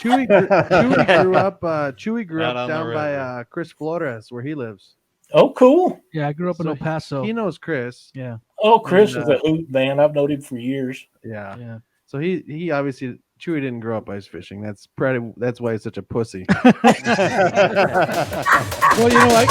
Chewy grew up down by Chris Flores, where he lives. Oh, cool. Yeah, I grew up in El Paso. He knows Chris. Yeah. Oh, Chris is a hoot man. I've known him for years. Yeah. So he obviously Chewy didn't grow up ice fishing. That's why he's such a pussy. Well, you know,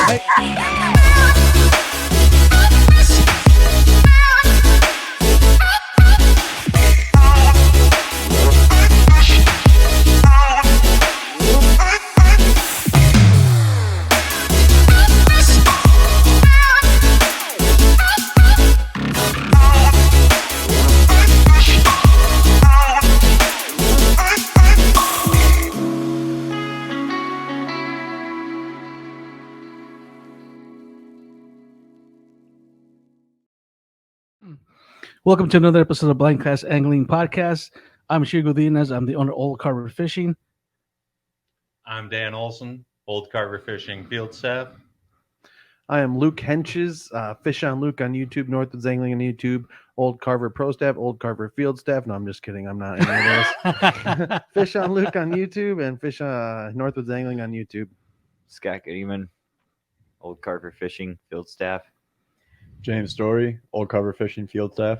welcome to another episode of Blind Cast Angling Podcast. I'm Shigo Dinas. I'm the owner of Old Carver Fishing. I'm Dan Olson, Old Carver Fishing Field Staff. I am Luke Henches, Fish on Luke on YouTube, Northwoods Angling on YouTube, Old Carver Pro Staff, Old Carver Field Staff. No, I'm just kidding. I'm not any of those. Fish on Luke on YouTube and Fish Northwoods Angling on YouTube. Scott Goodman, Old Carver Fishing Field Staff. James Story, Old Carver Fishing Field Staff.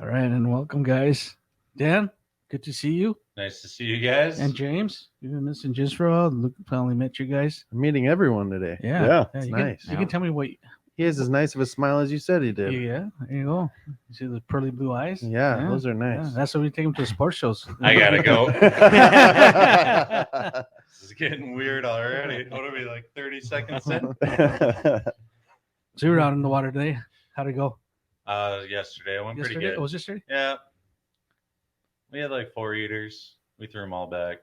All right, and welcome, guys. Dan, good to see you. Nice to see you guys. And James, you've been missing James for a while. Luke finally met you guys. I'm meeting everyone today. Yeah, it's you nice. You can tell me what. He has as nice of a smile as you said he did. Yeah, there you go. You see the pearly blue eyes? Yeah, those are nice. Yeah, that's why we take him to sports shows. I gotta go. This is getting weird already. What are we, like 30 seconds in? So you were out in the water today. How'd it go? Yesterday. I went pretty Yesterday? good. It was yesterday? Yeah. We had like 4 eaters. We threw them all back.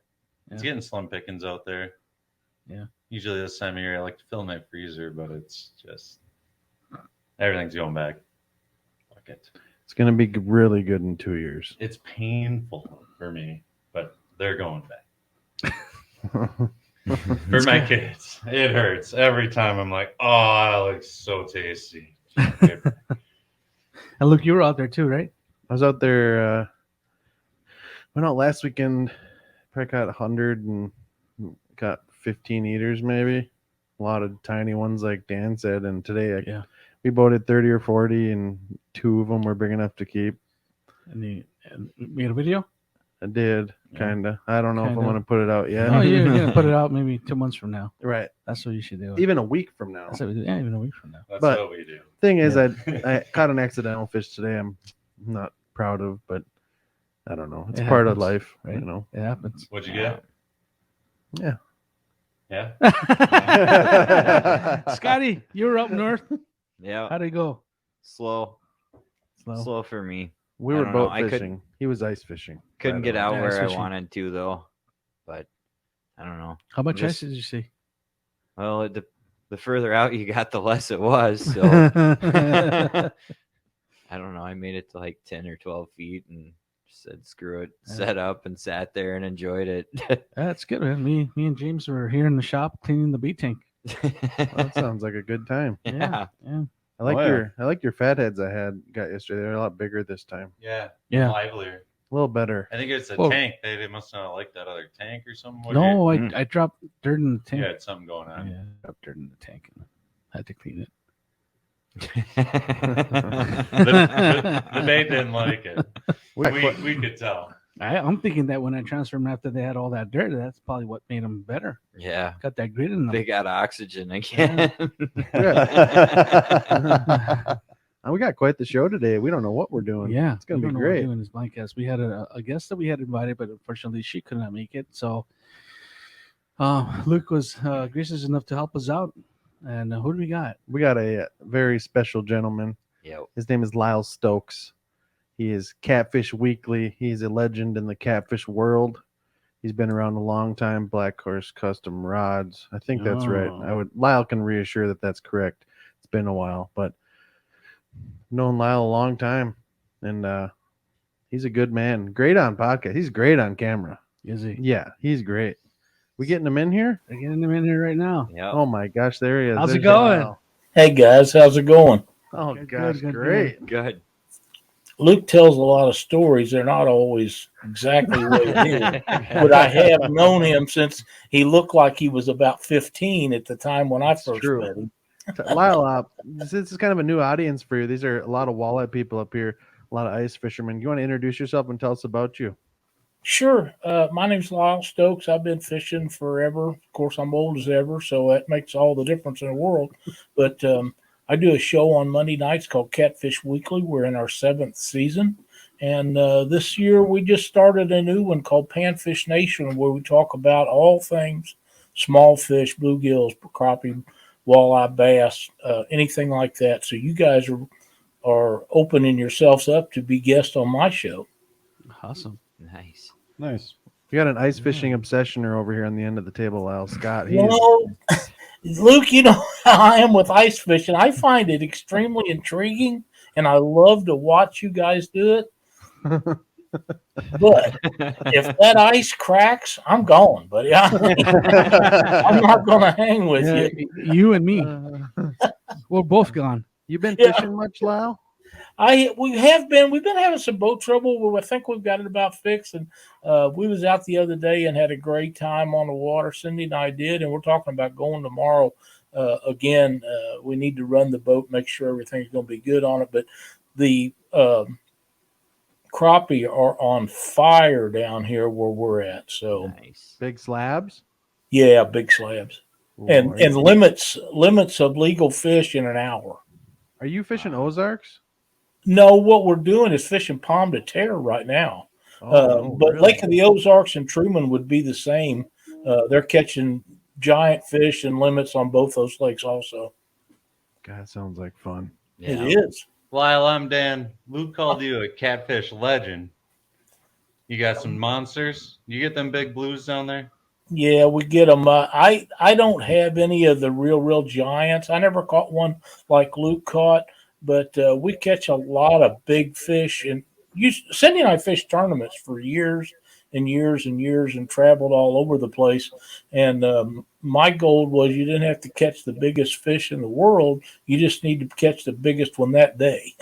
It's Yeah. getting slim pickings out there. Yeah. Usually this time of year, I like to fill my freezer, but it's just everything's going back. Fuck it. It's going to be really good in 2 years. It's painful for me, but they're going back. For my kids, it hurts every time. I'm like, oh, that looks so tasty. And look, you were out there too, right? I was out there. Went out last weekend. Probably got 100 and got 15 eaters, maybe. A lot of tiny ones, like Dan said. And today, we boated 30 or 40, and 2 of them were big enough to keep. And you made a video? I did, kind of. I don't know if I'm going to put it out yet. Oh, you're going to put it out maybe 2 months from now. Right. That's what you should do. Even a week from now. That's what we do. Yeah, even a week from now. That's but what we do. Thing is, I caught an accidental fish today. I'm not proud of, but I don't know. It's part of life, right? You know. It happens. What'd you get? Yeah. Yeah. Scotty, you were up north. Yeah. How'd it go? Slow for me. We I were don't know. boat fishing. He was ice fishing. Couldn't get out Yeah, where I fishing. wanted to though, but I don't know. How much Just- ice did you see? Well, the further out you got, the less it was. So I don't know. I made it to like 10 or 12 feet and said, screw it, set up and sat there and enjoyed it. That's good, man. Me and James were here in the shop cleaning the bait tank. Well, that sounds like a good time. Yeah. I like yeah. I like your fatheads I got yesterday. They're a lot bigger this time. Yeah. Yeah. Livelier. A little better. I think it's a Well- tank. They must not like that other tank or something. What No, I dropped dirt in the you tank. had something going on. Yeah, I dropped dirt in the tank and had to clean it. The bait didn't like it. We could tell. I'm thinking that when I transferred them after they had all that dirt, that's probably what made them better. Yeah. Got that grit in them. They got oxygen again. We got quite the show today. We don't know what we're doing. Yeah, It's gonna we be don't know what we're great. doing this Blindcast. We had a guest that we had invited, but unfortunately she could not make it. So Luke was gracious enough to help us out. And who do we got? We got a very special gentleman. Yep. His name is Lyle Stokes. He is Catfish Weekly. He's a legend in the catfish world. He's been around a long time. Black Horse Custom Rods. I think that's right. Lyle can reassure that that's correct. It's been a while, but known Lyle a long time, and he's a good man. Great on podcast. He's great on camera. Is he? Yeah, he's great. We getting him in here? They're getting him in here right now. Yep. Oh my gosh, there he is. How's it There's going? Lyle. Hey guys, how's it going? Oh Good, gosh, good, great. Good. Luke tells a lot of stories. They're not always exactly the way it is. But I have known him since he looked like he was about 15 at the time when I first true. met him. Lyle, this is kind of a new audience for you. These are a lot of walleye people up here, a lot of ice fishermen. You want to introduce yourself and tell us about you? Sure. My name's Lyle Stokes. I've been fishing forever. Of course, I'm old as ever, so that makes all the difference in the world. But I do a show on Monday nights called Catfish Weekly. We're in our 7th season. And this year we just started a new one called Panfish Nation, where we talk about all things small fish, bluegills, crappie, walleye, bass, anything like that. So you guys are opening yourselves up to be guests on my show. Awesome. Nice. Nice. We got an ice fishing obsessioner over here on the end of the table, Lyle Scott. He You is, know, Luke, you know how I am with ice fishing. I find it extremely intriguing, and I love to watch you guys do it. But if that ice cracks, I'm going, buddy. I'm not going to hang with Yeah, you. you and me, uh, we're both gone. you been Yeah. fishing much, Lyle? We've been having some boat trouble. I think we've got it about fixed. And we was out the other day and had a great time on the water. Cindy and I did, and we're talking about going tomorrow. Again, we need to run the boat, make sure everything's going to be good on it. But the crappie are on fire down here where we're at. So Nice. Big slabs? yeah, big slabs and Lord. limits of legal fish in an hour. Are you fishing Ozarks? No, what we're doing is fishing palm to tear right now. Oh, But really? Lake of the Ozarks and Truman would be the same. They're catching giant fish and limits on both those lakes also. God, sounds like fun. Yeah. It is. Lyle, I'm Dan. Luke called you a catfish legend. You got some monsters? You get them big blues down there? Yeah, we get them. I don't have any of the real giants. I never caught one like Luke caught, but we catch a lot of big fish. And Cindy and I fished tournaments for years and years and years and traveled all over the place. And my goal was you didn't have to catch the biggest fish in the world. You just need to catch the biggest one that day.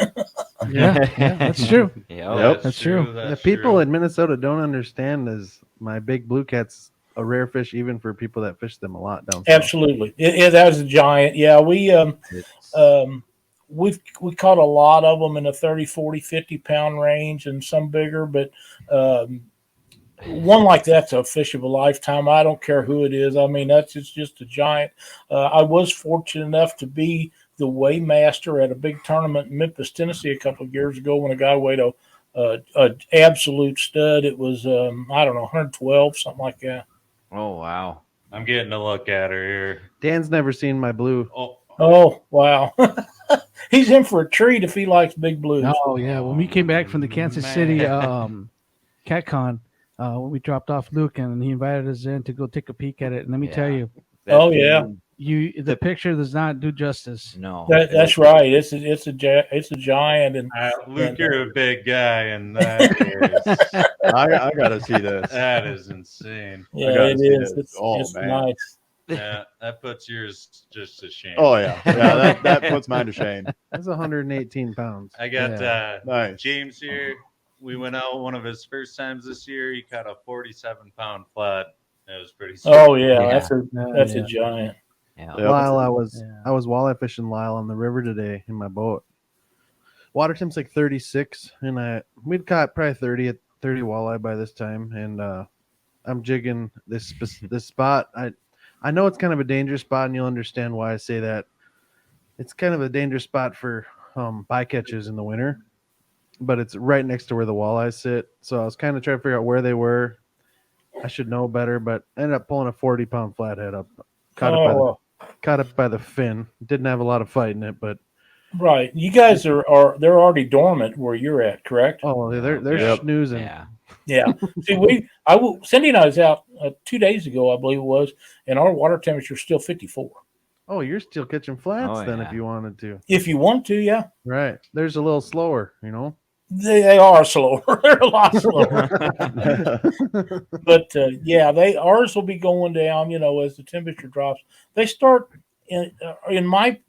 Yeah, that's true. Yep. That's true. The people in Minnesota don't understand is my big blue cat's a rare fish, even for people that fish them a lot down south. Absolutely. That was a giant. Yeah, It's- we caught a lot of them in the 30, 40, 50 pound range and some bigger, but one like that's a fish of a lifetime. I don't care who it is. I mean, it's just a giant. I was fortunate enough to be the weighmaster at a big tournament in Memphis, Tennessee a couple of years ago when a guy weighed a absolute stud. It was, I don't know, 112, something like that. Oh wow. I'm getting a look at her here. Dan's never seen my blue. Oh, wow. He's in for a treat if he likes big blues. Oh yeah, when we came back from the Kansas City CatCon, when we dropped off Luke and he invited us in to go take a peek at it, and let me tell Yeah. you, Oh, yeah. the picture does not do justice. No. That's right. It's a giant, and Luke, you're a big guy, and that is I gotta see this. that is insane. yeah, gotta it see is. this. It's, Oh, it's man. nice. Yeah, that puts yours just to shame. Oh yeah, yeah. That puts mine to shame. That's 118 pounds. I got Nice. James here. We went out one of his first times this year. He caught a 47-pound flat. It was pretty sweet. Oh yeah, Yeah. that's a giant. Yeah. Yep. Lyle, Yeah. I was walleye fishing Lyle on the river today in my boat. Water temp's like 36, and we'd caught probably 30 walleye by this time, and I'm jigging this spot. I know it's kind of a dangerous spot, and you'll understand why I say that. It's kind of a dangerous spot for bycatches in the winter, but it's right next to where the walleyes sit. So I was kind of trying to figure out where they were. I should know better, but I ended up pulling a 40-pound flathead up. Caught it by the fin. Didn't have a lot of fight in it, but Right. You guys they're already dormant where you're at, correct? oh, they're Yep. snoozing. Yeah. Yeah. See, Cindy and I was out 2 days ago, I believe it was, and our water temperature is still 54. Oh, you're still catching flats Oh, then yeah. if you wanted to. If you want to, yeah. Right. There's a little slower, you know. They are slower. They're a lot slower. But yeah, ours will be going down. As the temperature drops. They start in my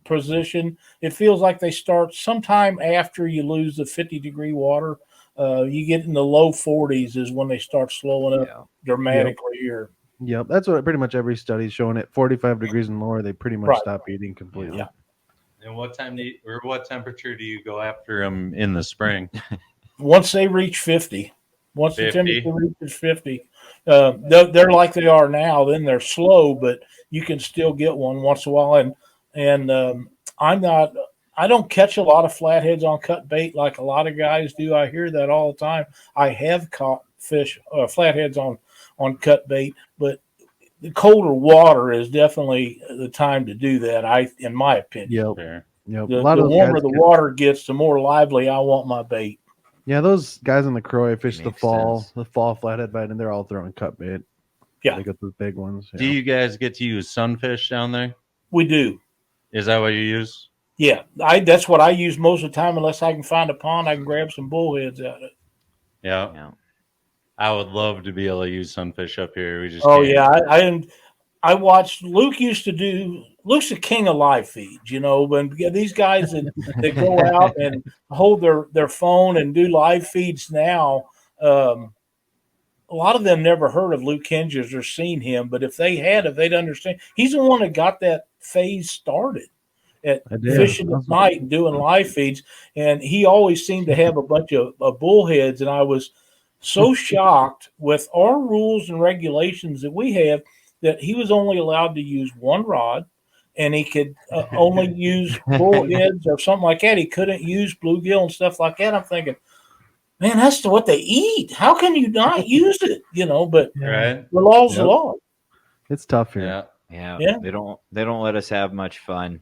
position. It feels like they start sometime after you lose the 50-degree water. You get in the low 40s is when they start slowing up dramatically here. Yep, that's what pretty much every study's showing. At 45 degrees and lower, they pretty much stop eating completely. Yeah. And what temperature do you go after them in the spring? Once they reach 50, once 50? the temperature reaches 50, they're like they are now. Then they're slow, but you can still get one once in a while. And I don't catch a lot of flatheads on cut bait like a lot of guys do. I hear that all the time. I have caught flatheads on cut bait, but the colder water is definitely the time to do that. In my opinion. Yep. The warmer the water gets, the more lively I want my bait. Yeah, those guys in the Croy fish the Makes fall sense. flathead bite, and they're all throwing cut bait. Yeah. They got those big ones. Do you guys get to use sunfish down there? We do. Is that what you use? Yeah, that's what I use most of the time. Unless I can find a pond, I can grab some bullheads out of it. Yeah. I would love to be able to use sunfish up here. We just I watched Luke used to do. Luke's the king of live feeds, when these guys that go out and hold their phone and do live feeds now, a lot of them never heard of Luke Hinges or seen him, but if they had, they'd understand. He's the one that got that phase started at fishing at night and doing live feeds, and he always seemed to have a bunch of bullheads, and I was so shocked with our rules and regulations that we have that he was only allowed to use one rod, and he could only use bullheads or something like that. He couldn't use bluegill and stuff like that. I'm thinking, man, that's what they eat. How can you not use it? But right. the law's the law. It's tough here. Yeah. Yeah. They don't let us have much fun.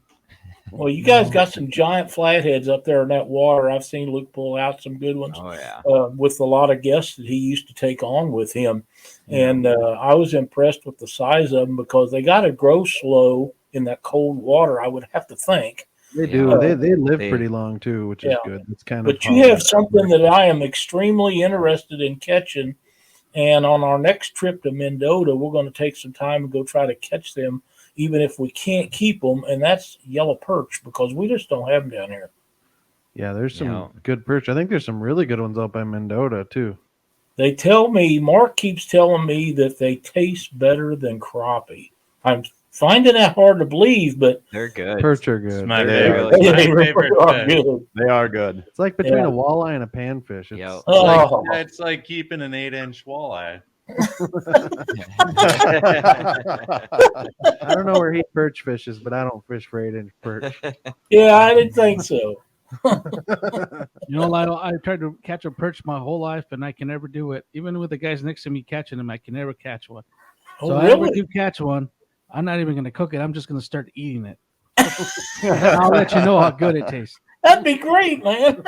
Well, you guys got some giant flatheads up there in that water. I've seen Luke pull out some good ones. Oh yeah. With a lot of guests that he used to take on with him, and I was impressed with the size of them because they got to grow slow in that cold water. I would have to think. They do. They live pretty long too, which is good. It's kind of. But you have something that I am extremely interested in catching, and on our next trip to Mendota, we're going to take some time and go try to catch them, even if we can't keep them, and that's yellow perch because we just don't have them down here. Yeah, there's some good perch. I think there's some really good ones out by Mendota too. They tell me, Mark keeps telling me that they taste better than crappie. I'm finding that hard to believe, but they're good. Perch are good. It's my They're favorite. really My favorite fish. They are good. It's like between a walleye and a panfish. It's, It's like keeping an 8-inch walleye. I don't know where he perch fishes, but I don't fish for 8-inch perch. Yeah, I didn't think so. Lyle, I tried to catch a perch my whole life, and I can never do it. Even with the guys next to me catching them, I can never catch one. So I ever do catch one, I'm not even going to cook it. I'm just going to start eating it. I'll let you know how good it tastes. That'd be great, man.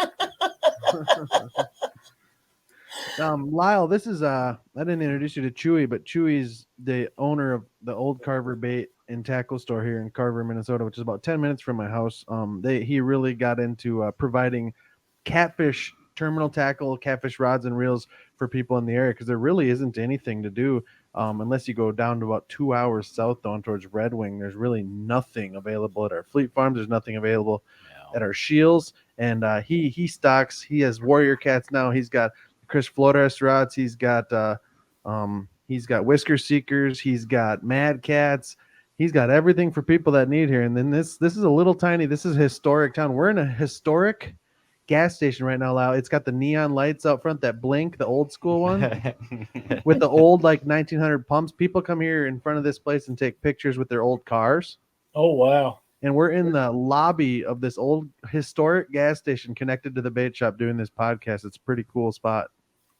Lyle, this is I didn't introduce you to Chewy, but Chewy's the owner of the old Carver bait and tackle store here in Carver, Minnesota, which is about 10 minutes from my house. He really got into providing catfish terminal tackle, catfish rods and reels for people in the area because there really isn't anything to do unless you go down to about 2 hours south down towards Red Wing. There's really nothing available at our fleet farms. There's nothing available at our shields, and he stocks. He has Warrior Cats now. He's got Chris Flores rods. He's got Whisker Seekers. He's got Mad Cats. He's got everything for people that need here. And then this is a little tiny. This is a historic town. We're in a historic gas station right now, Lyle. It's got the neon lights out front that blink, the old school one, with the old like 1900 pumps. People come here in front of this place and take pictures with their old cars. Oh wow! And we're in the lobby of this old historic gas station connected to the bait shop doing this podcast. It's a pretty cool spot.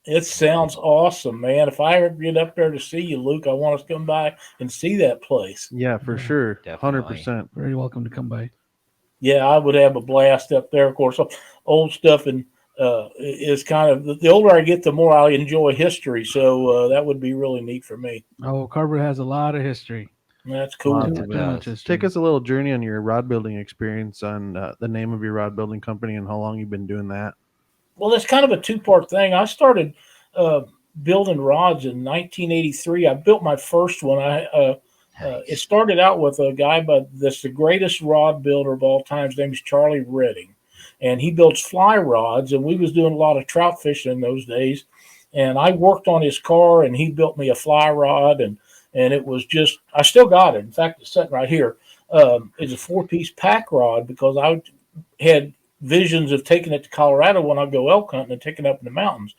It sounds awesome, man. If I ever get up there to see you, Luke, I want us to come by and see that place. Yeah, for sure. Definitely. 100%. Very welcome to come by. Yeah, I would have a blast up there. Of course, old stuff and is kind of the older I get, the more I enjoy history. So that would be really neat for me. Oh, Carver has a lot of history. That's cool. Too much history. Take us a little journey on your rod building experience, on the name of your rod building company and how long you've been doing that. Well, it's kind of a two-part thing. I started building rods in 1983. I built my first one. It started out with a guy, but that's the greatest rod builder of all time. His name is Charlie Redding, and he builds fly rods. And we was doing a lot of trout fishing in those days. And I worked on his car, and he built me a fly rod, and it was just, I still got it. In fact, it's sitting right here. It's a 4-piece pack rod because I had visions of taking it to Colorado when I go elk hunting and taking it up in the mountains.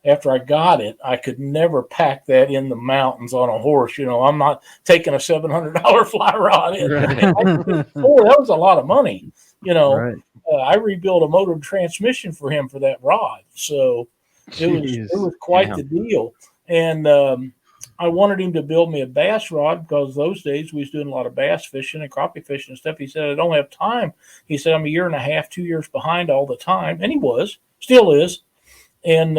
After I got it, I could never pack that in the mountains on a horse. You know, I'm not taking a $700 fly rod in. Right. That was a lot of money. You know, Right. I rebuilt a motor transmission for him for that rod. So it was quite the deal. And I wanted him to build me a bass rod because those days we was doing a lot of bass fishing and crappie fishing and stuff. He said, I don't have time. He said, I'm a year and a half, 2 years behind all the time. And he still is. And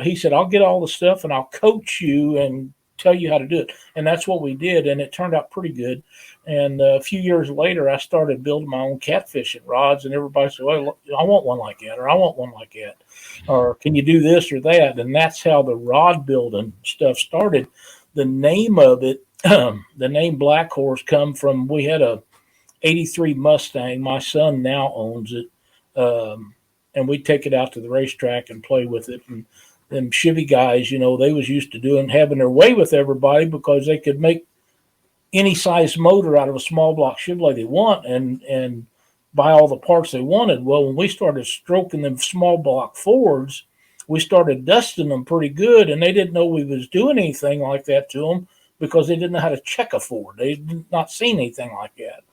he said, I'll get all the stuff and I'll coach you and tell you how to do it. And that's what we did. And it turned out pretty good. And a few years later, I started building my own catfishing rods. And everybody said, well, I want one like that, or I want one like that, or can you do this or that? And that's how the rod building stuff started. The name of it, the name Black Horse come from, we had a 83 Mustang. My son now owns it. And we take it out to the racetrack and play with it. And them Chevy guys, you know, they was used to having their way with everybody because they could make any size motor out of a small block Chevrolet they want and buy all the parts they wanted. Well, when we started stroking them small block Fords, we started dusting them pretty good, and they didn't know we was doing anything like that to them because they didn't know how to check a Ford. They did not seen anything like that.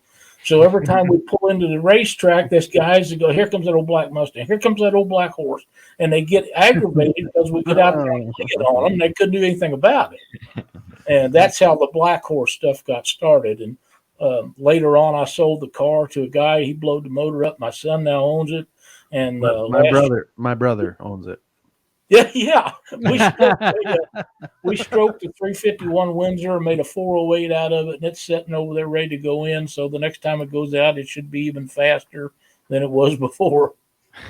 So every time we pull into the racetrack, there's guys that go, here comes that old black Mustang, here comes that old black horse. And they get aggravated because we get out there and get on them. And they couldn't do anything about it. And that's how the Black Horse stuff got started. And later on, I sold the car to a guy. He blowed the motor up. My son now owns it. And my brother owns it. Yeah. We stroked a 351 Windsor and made a 408 out of it, and it's sitting over there ready to go in. So the next time it goes out, it should be even faster than it was before.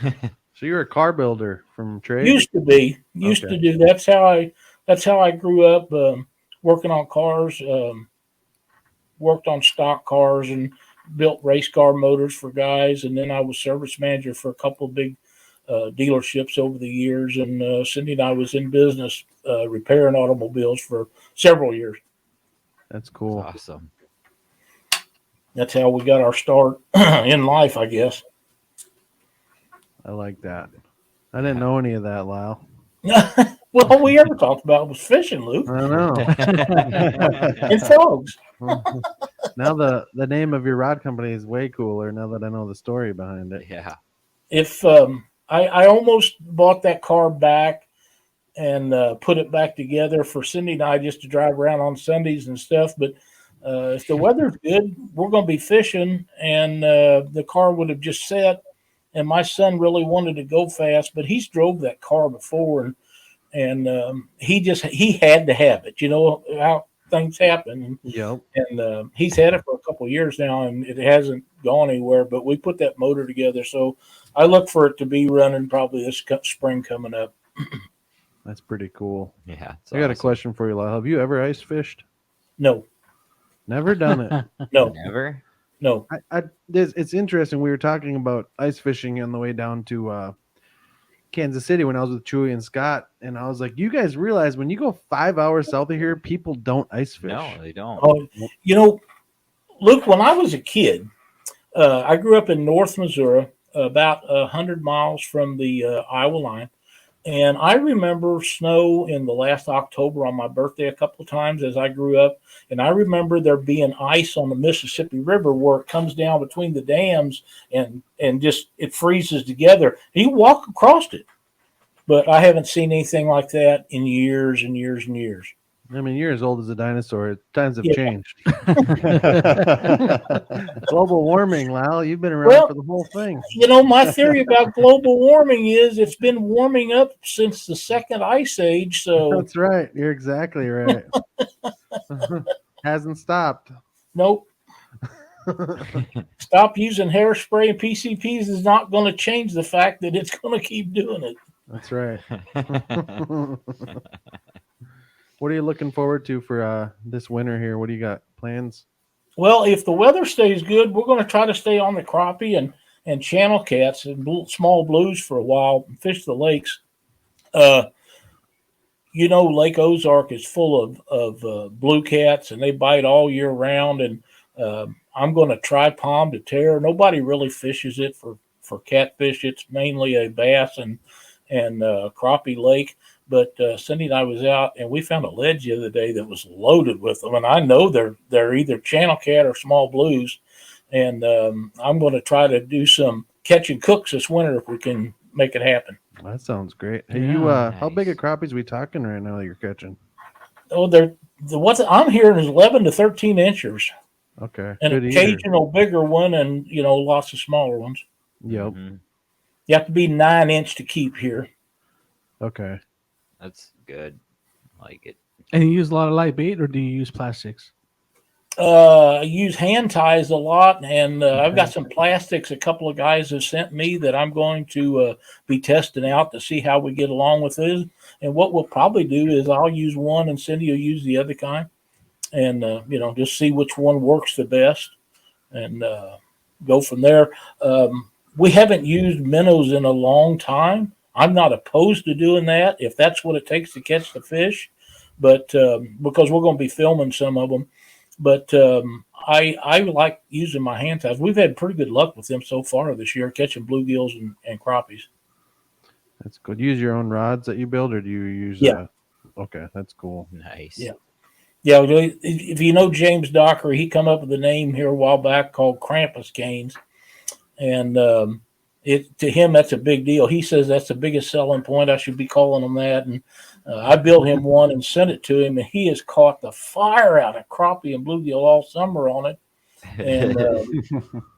So you're a car builder from trade? Used to do. That's how I grew up, working on cars. Worked on stock cars and built race car motors for guys, and then I was service manager for a couple of big dealerships over the years, and Cindy and I was in business repairing automobiles for several years. That's cool. That's awesome. That's how we got our start in life, I guess. I like that. I didn't know any of that, Lyle. Well, all we ever talked about was fishing, Luke. I know. And frogs. Now the name of your rod company is way cooler now that I know the story behind it. Yeah. If I almost bought that car back and put it back together for Cindy and I just to drive around on Sundays and stuff. But if the weather's good, we're going to be fishing, and the car would have just set. And my son really wanted to go fast, but he's drove that car before, and he had to have it. You know how things happen. Yep. And he's had it for a couple of years now, and it hasn't gone anywhere. But we put that motor together, so I look for it to be running probably this spring coming up. That's pretty cool. Yeah. I got a question for you, Lyle. Have you ever ice fished? No. Never done it. No. Never? No. It's interesting. We were talking about ice fishing on the way down to Kansas City when I was with Chewy and Scott, and I was like, you guys realize when you go 5 hours south of here, people don't ice fish. No, they don't. You know, Luke, when I was a kid, I grew up in North Missouri, about 100 miles from the Iowa line. And I remember snow in the last October on my birthday a couple of times as I grew up. And I remember there being ice on the Mississippi River where it comes down between the dams and just it freezes together. You walk across it. But I haven't seen anything like that in years and years and years. I mean, you're as old as a dinosaur. Times have changed. Global warming, Lyle. You've been around for the whole thing. You know, my theory about global warming is it's been warming up since the second ice age. So that's right. You're exactly right. Hasn't stopped. Nope. Stop using hairspray and PCPs is not going to change the fact that it's going to keep doing it. That's right. What are you looking forward to for this winter here? What do you got plans? Well, if the weather stays good, we're going to try to stay on the crappie and channel cats and small blues for a while and fish the lakes. Lake Ozark is full of blue cats, and they bite all year round. And I'm going to try palm to tear. Nobody really fishes it for catfish. It's mainly a bass and crappie lake. But Cindy and I was out, and we found a ledge the other day that was loaded with them. And I know they're either channel cat or small blues. And I'm going to try to do some catch and cooks this winter if we can make it happen. That sounds great. Hey, Yeah, how big nice. of crappies we talking right now that you're catching? Oh, what I'm hearing is 11 to 13 inches, Okay, and good an eater. occasional bigger one, and lots of smaller ones. Yep. Mhm. You have to be 9 inch to keep here. Okay. That's good. I like it. And you use a lot of light bait, or do you use plastics? I use hand ties a lot, and I've got some plastics. A couple of guys have sent me that I'm going to be testing out to see how we get along with this. And what we'll probably do is I'll use one, and Cindy will use the other kind, and just see which one works the best, and go from there. We haven't used minnows in a long time. I'm not opposed to doing that if that's what it takes to catch the fish, but because we're going to be filming some of them. But I like using my hand ties. We've had pretty good luck with them so far this year, catching bluegills and crappies. That's good. Use your own rods that you build, or do you use? Yeah. Okay, that's cool. Nice. Yeah. Yeah, if you know James Dockery, he come up with a name here a while back called Krampus canes, and to him that's a big deal. He says that's the biggest selling point. I should be calling them that, and I built him one and sent it to him, and he has caught the fire out of crappie and bluegill all summer on it. And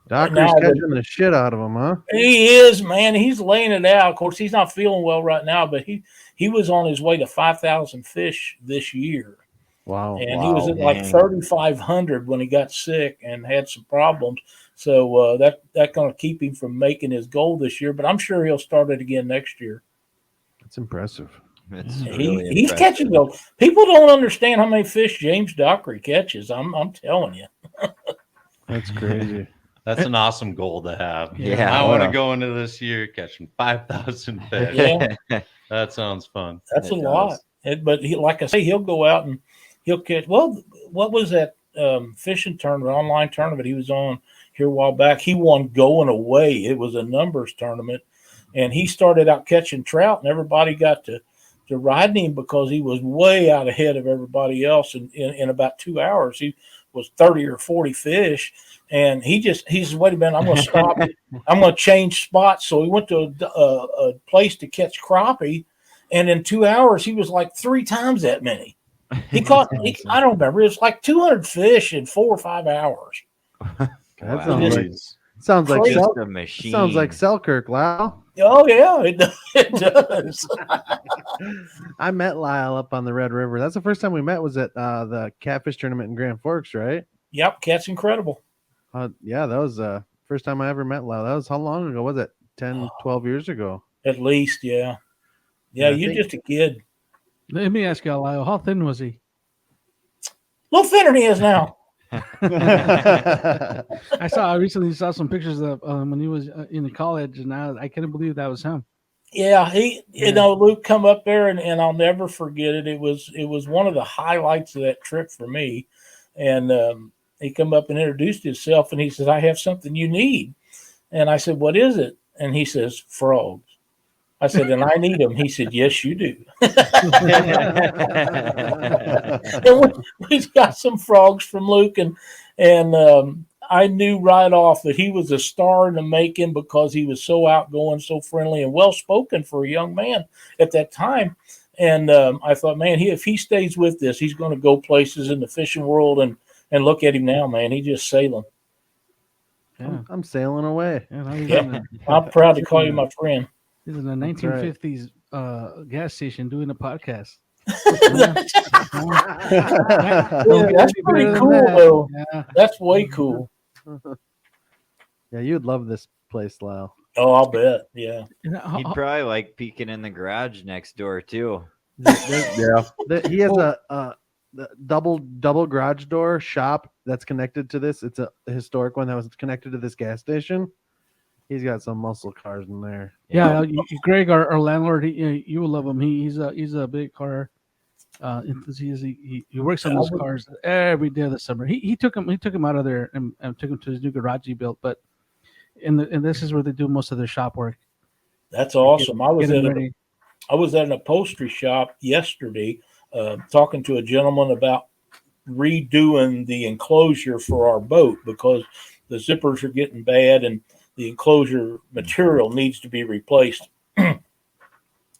Docker's now catching the shit out of them, huh? he is, man. He's laying it out. Of course, he's not feeling well right now, but he was on his way to 5,000 fish this year. Wow. And he was at like Dang. 3,500 when he got sick and had some problems. So that's going to keep him from making his goal this year. But I'm sure he'll start it again next year. That's impressive. It's really He's impressive. catching those. People don't understand how many fish James Dockery catches. I'm telling you. That's crazy. That's an awesome goal to have. Yeah. I want to Yeah. go into this year catching 5,000 fish. Yeah. That sounds fun. That's It a lot. But like I say, he'll go out and he'll catch. Well, what was that fishing tournament, online tournament he was on here a while back? He won going away. It was a numbers tournament, and he started out catching trout, and everybody got to ride him because he was way out ahead of everybody else. And in about 2 hours, he was 30 or 40 fish. And he said, wait a minute, I'm going to stop. I'm going to change spots. So he went to a place to catch crappie. And in 2 hours, he was like 3 times that many. He caught, I don't remember, it was like 200 fish in 4 or 5 hours. That Wow. sounds like Crazy. Just a machine. sounds like Selkirk, Lyle. Oh, yeah, it does. I met Lyle up on the Red River. That's the first time we met was at the catfish tournament in Grand Forks, right? Yep, cat's incredible. Yeah, that was first time I ever met Lyle. That was how long ago was it? 10, 12 years ago. At least, yeah. Yeah, I you're think- just a kid. Let me ask you, Lyle, how thin was he? A little thinner than he is now. I recently saw some pictures of when he was in college, and I couldn't believe that was him. Yeah, Luke come up there, and I'll never forget it. It was one of the highlights of that trip for me. And he come up and introduced himself, and he says, "I have something you need." And I said, "What is it?" And he says, "Frogs." I said, "And I need them." He said, "Yes, you do." And we got some frogs from Luke, and I knew right off that he was a star in the making because he was so outgoing, so friendly, and well spoken for a young man at that time. And I thought, man, if he stays with this, he's going to go places in the fishing world. And look at him now, man. He's just sailing. Yeah. I'm sailing away. Yeah, now he's, Yeah. I'm proud to call you my friend. he's in the That's right. 1950s gas station doing a podcast. That's pretty Better than cool, that. though. Yeah. That's way cool. Yeah, you'd love this place, Lyle. Oh, I'll bet. Yeah. And He'd probably like peeking in the garage next door too. Yeah. He has a double garage door shop that's connected to this. It's a historic one that was connected to this gas station. He's got some muscle cars in there. Yeah, Greg, our landlord, you will love him. He's a big car enthusiast. He works on those cars every day of the summer. He took him out of there and took him to his new garage he built. But and this is where they do most of their shop work. That's awesome. I was at an upholstery shop yesterday, talking to a gentleman about redoing the enclosure for our boat because the zippers are getting bad and the enclosure material needs to be replaced.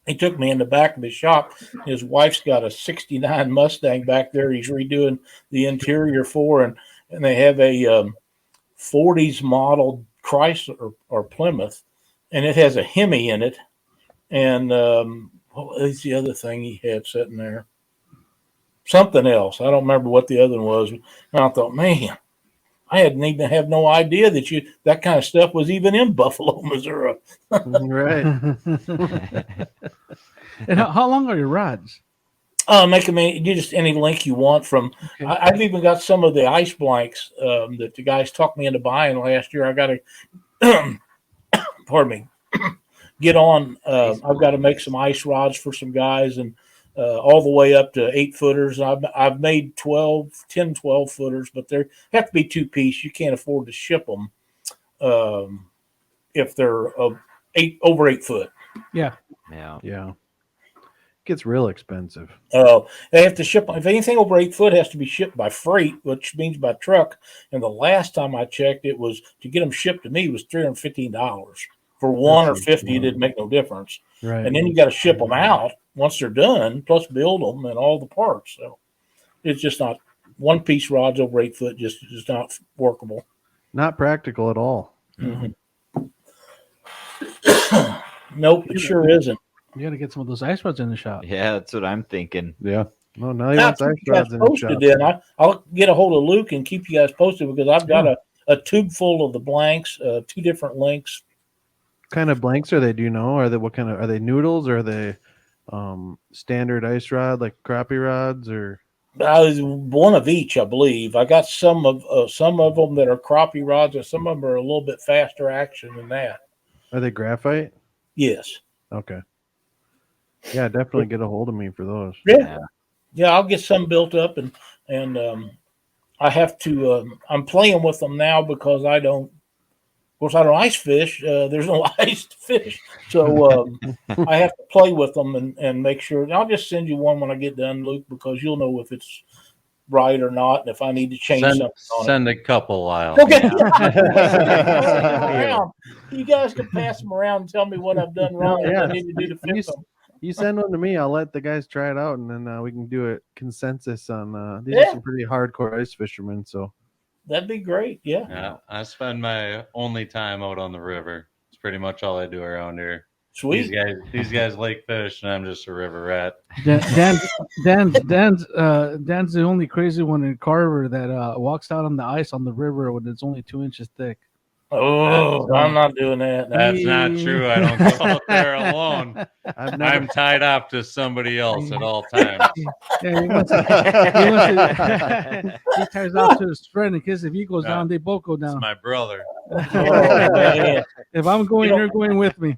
He took me in the back of his shop. His wife's got a 69 Mustang back there. He's redoing the interior for, and they have a 40s model Chrysler or Plymouth, and it has a Hemi in it. And what was the other thing he had sitting there? Something else. I don't remember what the other one was. And I thought, man, I didn't even have no idea that kind of stuff was even in Buffalo, Missouri. Right. And how long are your rods? Make them just any length you want from. Okay. I've even got some of the ice blanks that the guys talked me into buying last year. I got to, pardon me, get on. I've got to make some ice rods for some guys and all the way up to 8-footers. I've made 12 footers, but they have to be 2-piece. You can't afford to ship them if they're over 8 foot. Yeah. Gets real expensive. They have to ship. If anything over 8 foot has to be shipped by freight, which means by truck. And the last time I checked, it was to get them shipped to me was $315 for one or 50. It didn't make no difference. Right. And then you got to ship them out once they're done, plus build them and all the parts. So it's just not 1-piece rods over 8 foot. Just is not workable. Not practical at all. Mm-hmm. Nope, it sure isn't. You got to get some of those ice rods in the shop. Yeah, that's what I'm thinking. Yeah. No, now you want ice rods in the shop. Then I'll get a hold of Luke and keep you guys posted because I've got a tube full of the blanks, 2 different lengths. What kind of blanks are they? Do you know? Are they noodles or are they standard ice rod like crappie rods or? One of each, I believe. I got some of them that are crappie rods, and some of them are a little bit faster action than that. Are they graphite? Yes. Okay. Yeah, definitely get a hold of me for those. Yeah. I'll get some built up, and I have to. I'm playing with them now because I don't ice fish. There's no ice to fish, so I have to play with them and make sure. I'll just send you one when I get done, Luke, because you'll know if it's right or not, and if I need to change something on Send a couple, Lyle. Okay. You guys can pass them around and tell me what I've done wrong. Yeah. What I need to do to fix them. You send one to me, I'll let the guys try it out, and then we can do a consensus on. These are some pretty hardcore ice fishermen, so that'd be great. Yeah. I spend my only time out on the river. It's pretty much all I do around here. Sweet. These guys lake fish, and I'm just a river rat. Dan's the only crazy one in Carver that walks out on the ice on the river when it's only 2 inches thick. Oh, I'm not doing that. That's not true. I don't go out there alone. I'm tied up to somebody else at all times. Yeah, he ties out to his friend in case if he goes down, they both go down. It's my brother. If I'm going, you're going with me.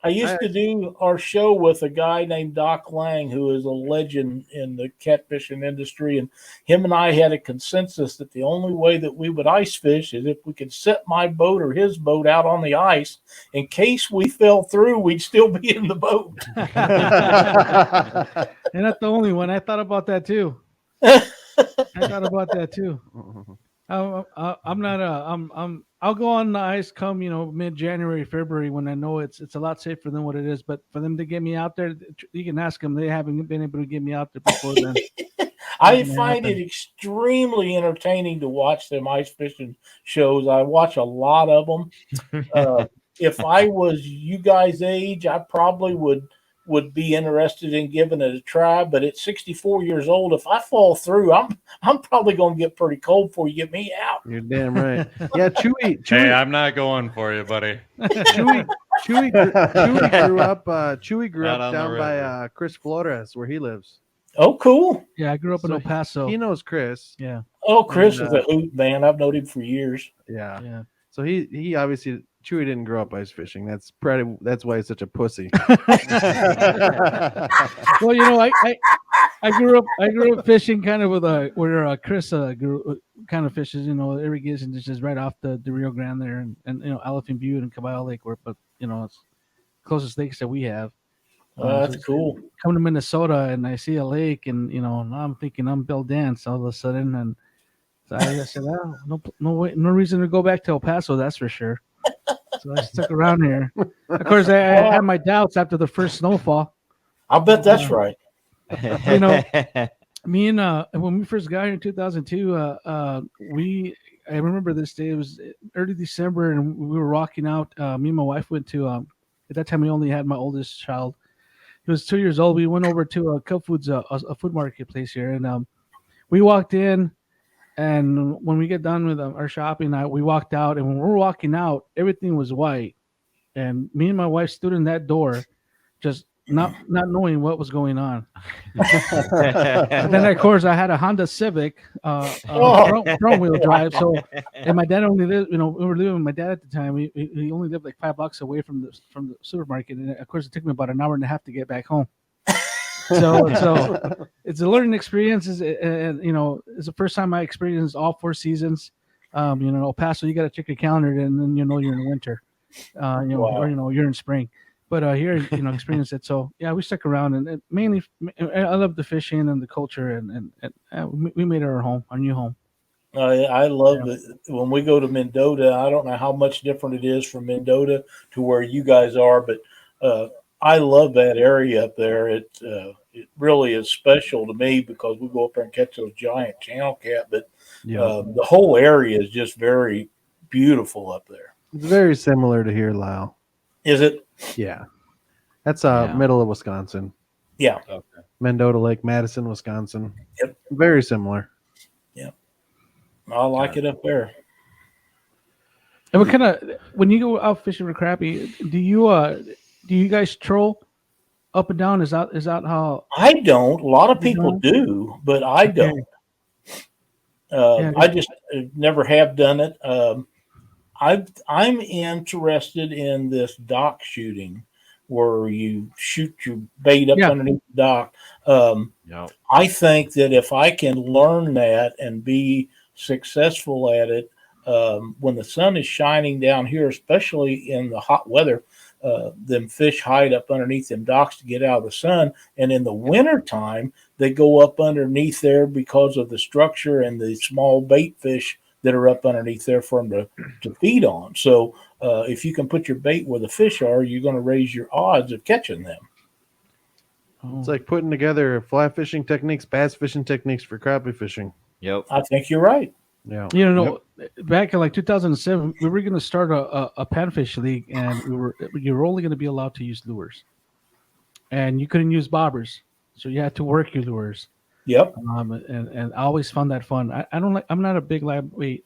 I used to do our show with a guy named Doc Lang, who is a legend in the catfishing industry. And him and I had a consensus that the only way that we would ice fish is if we could set my boat or his boat out on the ice. In case we fell through, we'd still be in the boat. You're not the only one. I thought about that too. I'll go on the ice come, mid-January, February when I know it's a lot safer than what it is. But for them to get me out there, you can ask them. They haven't been able to get me out there before then. I find it extremely entertaining to watch them ice fishing shows. I watch a lot of them. If I was you guys' age, I probably would be interested in giving it a try. But at 64 years old, if I fall through, I'm probably going to get pretty cold before you get me out. You're damn right. Yeah, Chewy. Hey, I'm not going for you, buddy. Chewy grew up. Chewy grew Not up on the down by river. Chris Flores, where he lives. Oh, cool. Yeah, I grew up in So El Paso. He knows Chris. Yeah, Oh, Chris And, is a hoot man. I've known him for years. Yeah. yeah. So he obviously Chewy didn't grow up ice fishing. That's why he's such a pussy. Well, I grew up fishing kind of with where Chris grew kind of fishes, irrigation is just right off the Rio Grande there, and Elephant Butte and Caballero Lake, but it's closest lakes that we have. That's So cool. come to Minnesota and I see a lake, and and I'm thinking I'm Bill Dance all of a sudden, and so I said, oh, no reason to go back to El Paso, that's for sure. So I stuck around here. Of course, I had my doubts after the first snowfall. I'll bet that's right. Me and when we first got here in 2002, I remember this day. It was early December, and we were walking out. Me and my wife went to. At that time, we only had my oldest child. He was 2 years old. We went over to Cub Foods, a food marketplace here, and we walked in. And when we get done with our shopping, we walked out. And when we're walking out, everything was white. And me and my wife stood in that door, just not knowing what was going on. And then of course I had a Honda Civic front wheel drive. So, and my dad only lived, we were living with my dad at the time. He only lived like 5 blocks away from the supermarket, and of course it took me about an hour and a half to get back home. So it's a learning experience, and it's the first time I experienced all 4 seasons. El Paso, you got to check your calendar, and then you're in winter, or you're in spring. But here, experience it. So yeah, we stuck around, and mainly I love the fishing and the culture, and we made it our new home. I love it. When we go to Mendota, I don't know how much different it is from Mendota to where you guys are, but I love that area up there. It really is special to me because we go up there and catch those giant channel cat, but the whole area is just very beautiful up there. It's very similar to here, Lyle. Is it? Yeah. That's middle of Wisconsin. Yeah. Okay. Mendota Lake, Madison, Wisconsin. Yep. Very similar. Yep. I like it up there. And what kind of, when you go out fishing for crappie, do you guys troll up and down? Is that how? I don't. A lot of people do, but I don't. I just never have done it. I'm interested in this dock shooting where you shoot your bait up underneath the dock. I think that if I can learn that and be successful at it, when the sun is shining down here, especially in the hot weather, them fish hide up underneath them docks to get out of the sun. And in the winter time, they go up underneath there because of the structure and the small bait fish that are up underneath there for them to feed on. So if you can put your bait where the fish are, you're going to raise your odds of catching them. It's like putting together fly fishing techniques, bass fishing techniques for crappie fishing. Yep. I think you're right. Yeah. Back in like 2007, we were going to start a panfish league, and you were only going to be allowed to use lures, and you couldn't use bobbers, so you had to work your lures. Yep. And I always found that fun. I'm not a big lightweight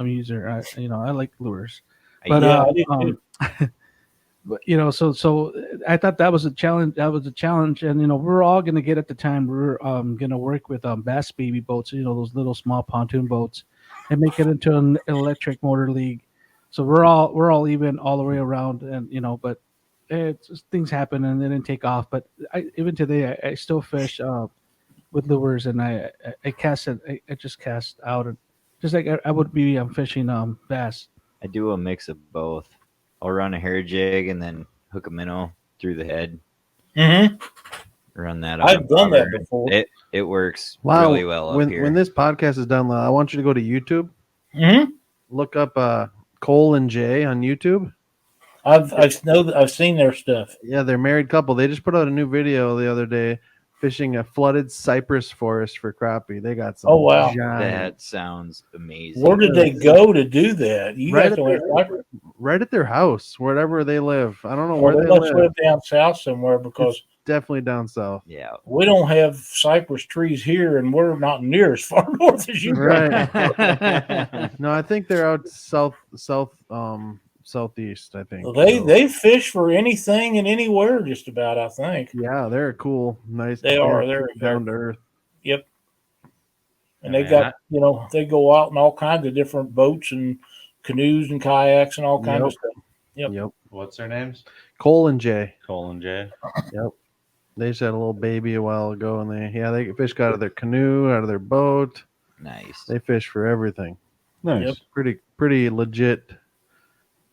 user. I like lures, but I do too. but so I thought that was a challenge. And we're all gonna get at the time. We're gonna work with bass baby boats. Those little small pontoon boats, and make it into an electric motor league. So we're all even all the way around, and but things happen and they didn't take off. But even today I still fish with lures, and I cast it. I just cast out, and just like I would be fishing bass. I do a mix of both. I'll run a hair jig and then hook a minnow through the head. Mm-hmm. Run that. I've done that before. It works really well up here. When this podcast is done, I want you to go to YouTube. Mm-hmm. Look up Cole and Jay on YouTube. I've seen their stuff. Yeah, they're a married couple. They just put out a new video the other day fishing a flooded cypress forest for crappie. They got some. Oh wow, that sounds amazing. Where did they go to do that? Right at their house, wherever they live. I don't know where they live. live down south somewhere, because it's definitely down south. Yeah, we don't have cypress trees here, and we're not near as far north as you. Right. No, I think they're out south southeast, I think. Well, they fish for anything and anywhere, just about. I think. Yeah, they're cool, nice. They are. They're down to earth. Yep. And Yeah, they man, got they go out in all kinds of different boats and canoes and kayaks and all kinds of stuff. Yep. what's their names? Cole and Jay. Cole and Jay. Yep. They just had a little baby a while ago, and they fish out of their canoe, out of their boat. Nice. They fish for everything. Nice. Yep. Pretty legit.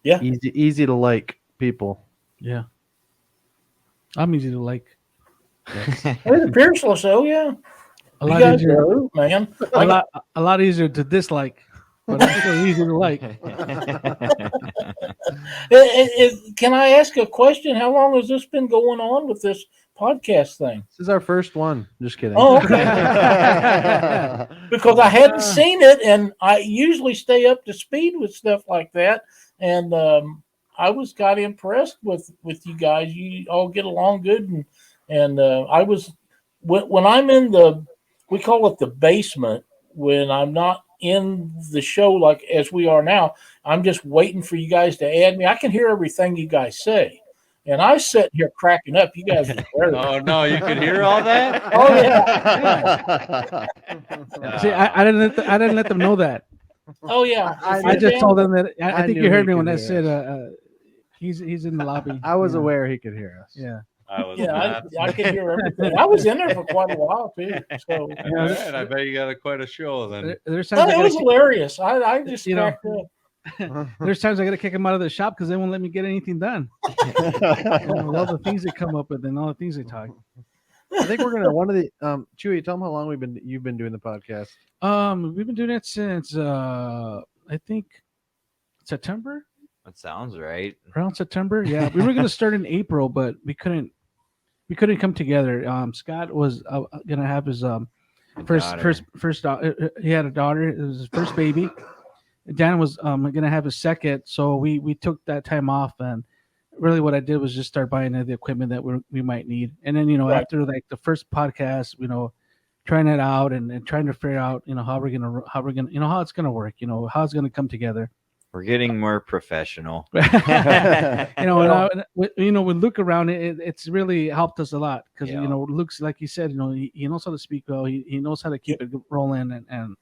Yeah. Easy to like people. Yeah. I'm easy to like. They're Pierceless, though, yeah. A You lot guys easier. know, man. A lot easier to dislike, but I'm still easy to like. Can I ask a question? How long has this been going on with this podcast thing? This is our first one. Just kidding. Oh, okay. Because I hadn't seen it, and I usually stay up to speed with stuff like that. And I got impressed with you guys. You all get along good, and I was when I'm in we call it the basement, when I'm not in the show like as we are now. I'm just waiting for you guys to add me. I can hear everything you guys say. And I was sitting here cracking up. You guys were there. Oh no, you could hear all that? Oh yeah. See, I didn't let them know that. Oh yeah. I just told them that. I think knew you heard he me when could I hear said he's in the lobby. I was Yeah. aware he could hear us. Yeah. I was Yeah, not. I could hear everything. I was in there for quite a while too. So All right, I bet you got quite a show then. There's times it was hilarious. I just cracked up. there's times I got to kick them out of the shop because they won't let me get anything done. With all the things they come up with and all the things they talk. I think we're gonna one of the Chewy. Tell them how long you've been doing the podcast. We've been doing it since I think September. That sounds right. Around September, yeah. We were gonna start in April, but we couldn't come together. Scott was gonna have his first daughter. He had a daughter. It was his first baby. Dan was gonna have his second, so we took that time off, and really what I did was just start buying the equipment that we might need, and then Right. after like the first podcast, trying it out and trying to figure out how we're gonna how it's gonna work, how it's gonna come together. We're getting more professional. With Luke around, it's really helped us a lot because Yeah. Luke's, like you said, he knows how to speak well. He knows how to keep it rolling, and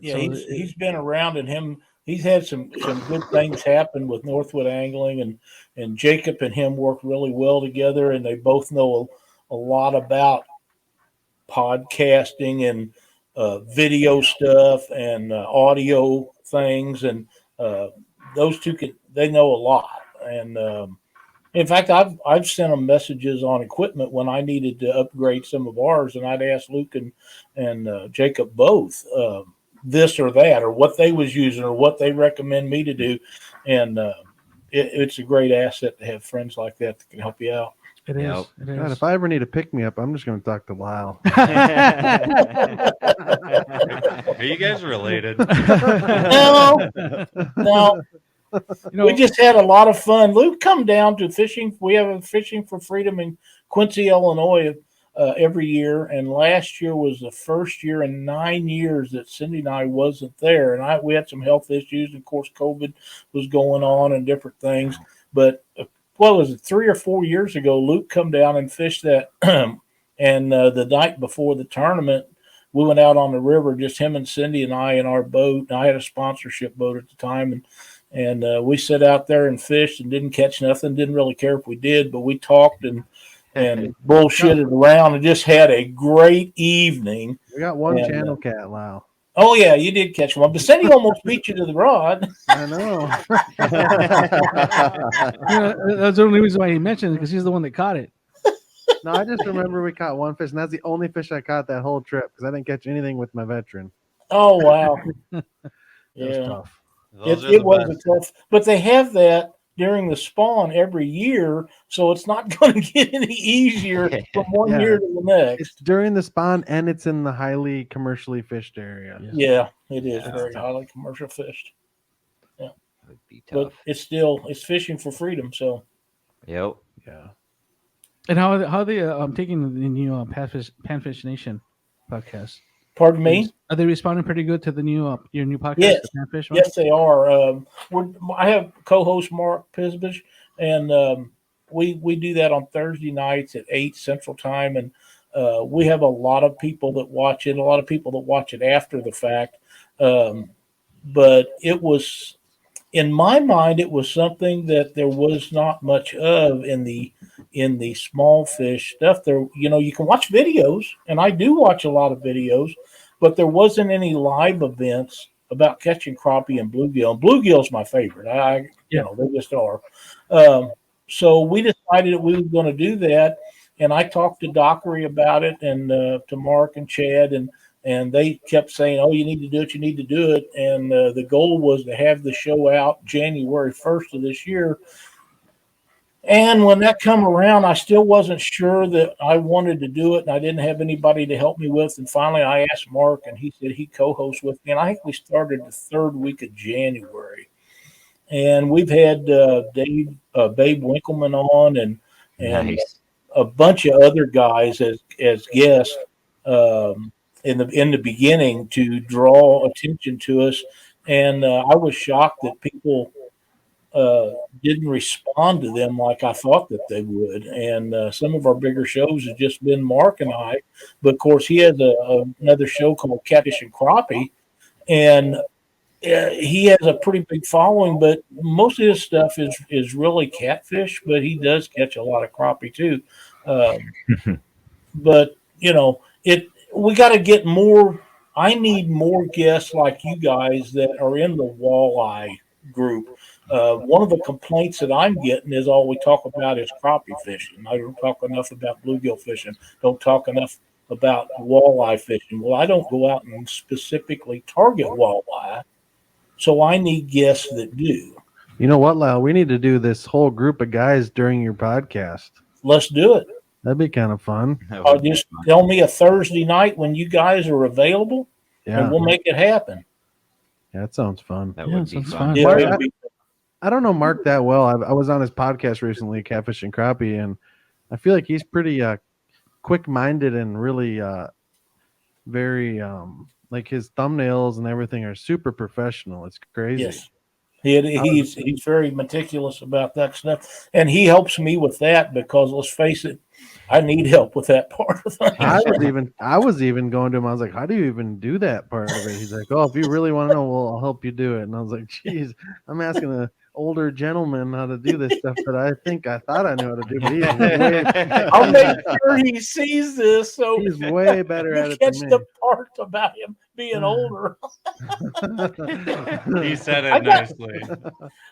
Yeah, so he's been around, and he's had some good things happen with Northwood Angling, and Jacob and him work really well together, and they both know a lot about podcasting and video stuff and audio things, and those two they know a lot. And in fact, I've sent them messages on equipment when I needed to upgrade some of ours, and I'd ask Luke and Jacob both this or that, or what they was using, or what they recommend me to do, and it's a great asset to have friends like that can help you out. it is. Yep. It God, is. if I ever need a pick me up, I'm just gonna talk to Lyle. Are you guys related? No. We just had a lot of fun. Luke come down to fishing. We have a Fishing for Freedom in Quincy, Illinois, every year. And last year was the first year in 9 years that Cindy and I wasn't there. And we had some health issues. And of course, COVID was going on and different things. But what was it, 3 or 4 years ago, Luke come down and fished that. And the night before the tournament, we went out on the river, just him and Cindy and I in our boat. And I had a sponsorship boat at the time. And we sat out there and fished and didn't catch nothing. Didn't really care if we did, but we talked and bullshitted around and just had a great evening. We got one And, channel cat, Lyle. Oh yeah, you did catch one, but Cindy almost beat you to the rod. I know. That's the only reason why he mentioned it, because he's the one that caught it. No, I just remember we caught one fish, and that's the only fish I caught that whole trip because I didn't catch anything with my veteran. Oh wow, It was yeah, tough. Those are it the was best. a tough. But they have that during the spawn every year, so it's not going to get any easier from one Yeah. year to the next. It's during the spawn, and it's in the highly commercially fished area. Yeah, it is Yeah. very highly commercial fished, Would be but tough. it's fishing for freedom. So Yep. Yeah. And how are they taking the new Panfish Nation podcast? Pardon me? Are they responding pretty good to the new your new podcast? Yes. The Panfish one? Yes, they are. I have co-host Mark Pisbish, and we do that on Thursday nights at 8 Central Time, and we have a lot of people that watch it. A lot of people that watch it after the fact, but it was, in my mind, it was something that there was not much of in the small fish stuff. There, you can watch videos, and I do watch a lot of videos, but there wasn't any live events about catching crappie and bluegill. And bluegill's my favorite. They just are. So we decided that we were going to do that, and I talked to Dockery about it, and to Mark and Chad, and they kept saying, "Oh, you need to do it. You need to do it." And the goal was to have the show out January 1st of this year. And when that come around, I still wasn't sure that I wanted to do it, and I didn't have anybody to help me with. And finally, I asked Mark, and he said he'd co-host with me. And I think we started the third week of January. And we've had Babe Winkleman on, and Nice. a bunch of other guys as guests in the beginning to draw attention to us. And I was shocked that people didn't respond to them like I thought that they would. And some of our bigger shows have just been Mark and I. But of course, he has another show called Catfish and Crappie, and he has a pretty big following. But most of his stuff is really catfish, but he does catch a lot of crappie too. But we got to get more. I need more guests like you guys that are in the walleye group. One of the complaints that I'm getting is all we talk about is crappie fishing. I don't talk enough about bluegill fishing. Don't talk enough about walleye fishing. Well, I don't go out and specifically target walleye, so I need guests that do. You know what, Lyle? We need to do this whole group of guys during your podcast. Let's do it. That'd be kind of fun. Just tell me a Thursday night when you guys are available, and we'll make it happen. Yeah, that sounds fun. That would be sounds fun. fun. Yeah, Mark, it'll be- I don't know Mark that well. I was on his podcast recently, Catfish and Crappie, and I feel like he's pretty quick-minded and really very like his thumbnails and everything are super professional. It's crazy. Yes. He's very meticulous about that stuff, and he helps me with that because let's face it, I need help with that part of things. I was even going to him. I was like, "How do you even do that part of it?" He's like, "Oh, if you really want to know, well, I'll help you do it." And I was like, "Geez, I'm asking an older gentleman how to do this stuff that I thought I knew how to do." But I'll make sure he sees this so he's way better at you it catch than the me. part about him being older. He said I it got- nicely.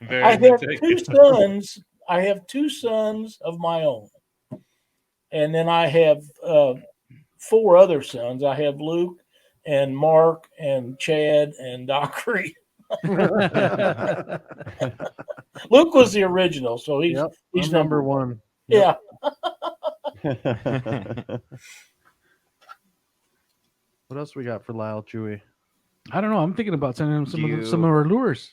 Very I have meticulous. 2 sons. I have 2 sons of my own, and then I have 4 other sons. I have Luke and Mark and Chad and Dockery. Luke was the original, so he's Yep, he's I'm number one. Yeah. What else we got for Lyle Chewy? I don't know. I'm thinking about sending him Do some of our lures.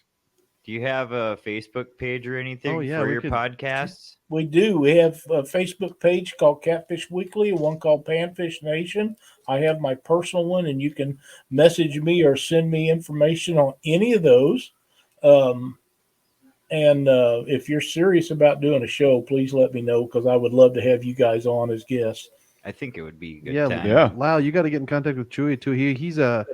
Do you have a Facebook page or anything Oh, yeah, for we your could- podcasts? We do. We have a Facebook page called Catfish Weekly, one called Panfish Nation. I have my personal one, and you can message me or send me information on any of those. And if you're serious about doing a show, please let me know because I would love to have you guys on as guests. I think it would be a good Yeah, time. Yeah. Lyle, you got to get in contact with Chewy too. He's a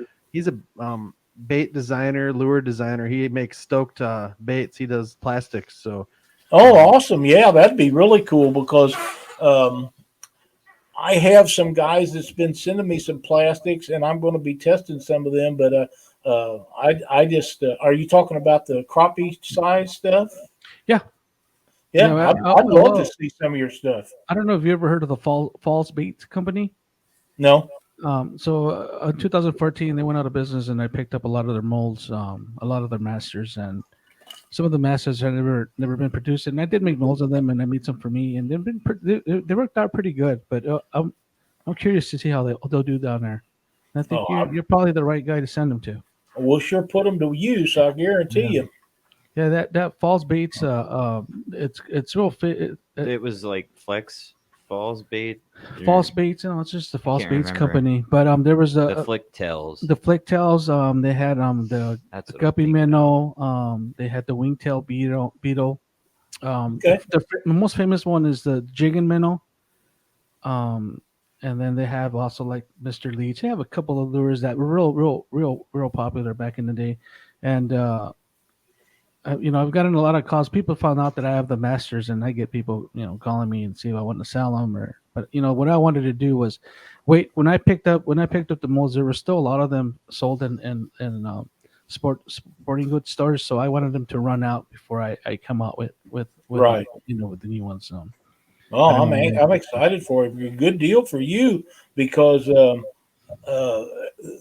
bait designer, lure designer. He makes stoked baits. He does plastics. So Oh, awesome. Yeah, that'd be really cool because I have some guys that's been sending me some plastics and I'm going to be testing some of them. But I just, are you talking about the crappie size stuff? Yeah. Yeah, Yeah, I'd love to see some of your stuff. I don't know if you ever heard of the Falls Baits Company. No? So in 2014, they went out of business, and I picked up a lot of their molds, a lot of their masters, and some of the masters had never been produced. And I did make molds of them, and I made some for me, and they worked out pretty good. But I'm curious to see how they'll do down there. And I think you're probably the right guy to send them to. We'll sure put them to use. I guarantee you. Yeah, that Falls Baits, it's real fit. It was like Flex Falls Bait. False Baits, it's just the False Can't Baits remember. company. But there was The Flick Tails. the Flick Tails. They had the That's what I'm Guppy thinking of. Minnow. They had the Wingtail Beetle. Okay. The most famous one is the Jiggin Minnow. And then they have also like Mr. Leach. They have a couple of lures that were real popular back in the day. And I've gotten a lot of calls. People found out that I have the masters, and I get people calling me and see if I want to sell them. But what I wanted to do was wait. When I picked up the molds, there were still a lot of them sold in sporting goods stores. So I wanted them to run out before I come out with Right. with the new ones. Oh, I'm excited for it. Good deal for you because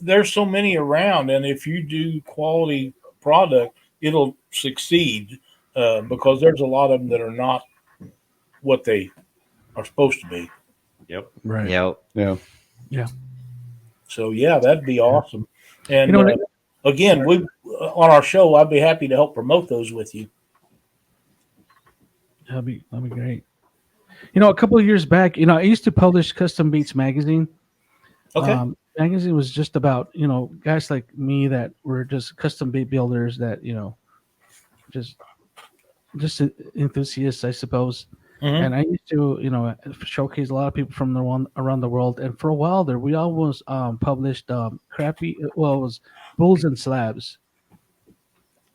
there's so many around, and if you do quality product, it'll succeed because there's a lot of them that are not what they are supposed to be. Yep. Right. Yep. Yeah. So yeah, that'd be awesome. And You know, again, we on our show, I'd be happy to help promote those with you. That'd be great. A couple of years back, I used to publish Custom Beats magazine. Okay. Magazine was just about guys like me that were just custom beat builders that just enthusiasts, I suppose. Mhm. And I used to showcase a lot of people from around the world. And for a while there, we always published it was Bulls and Slabs.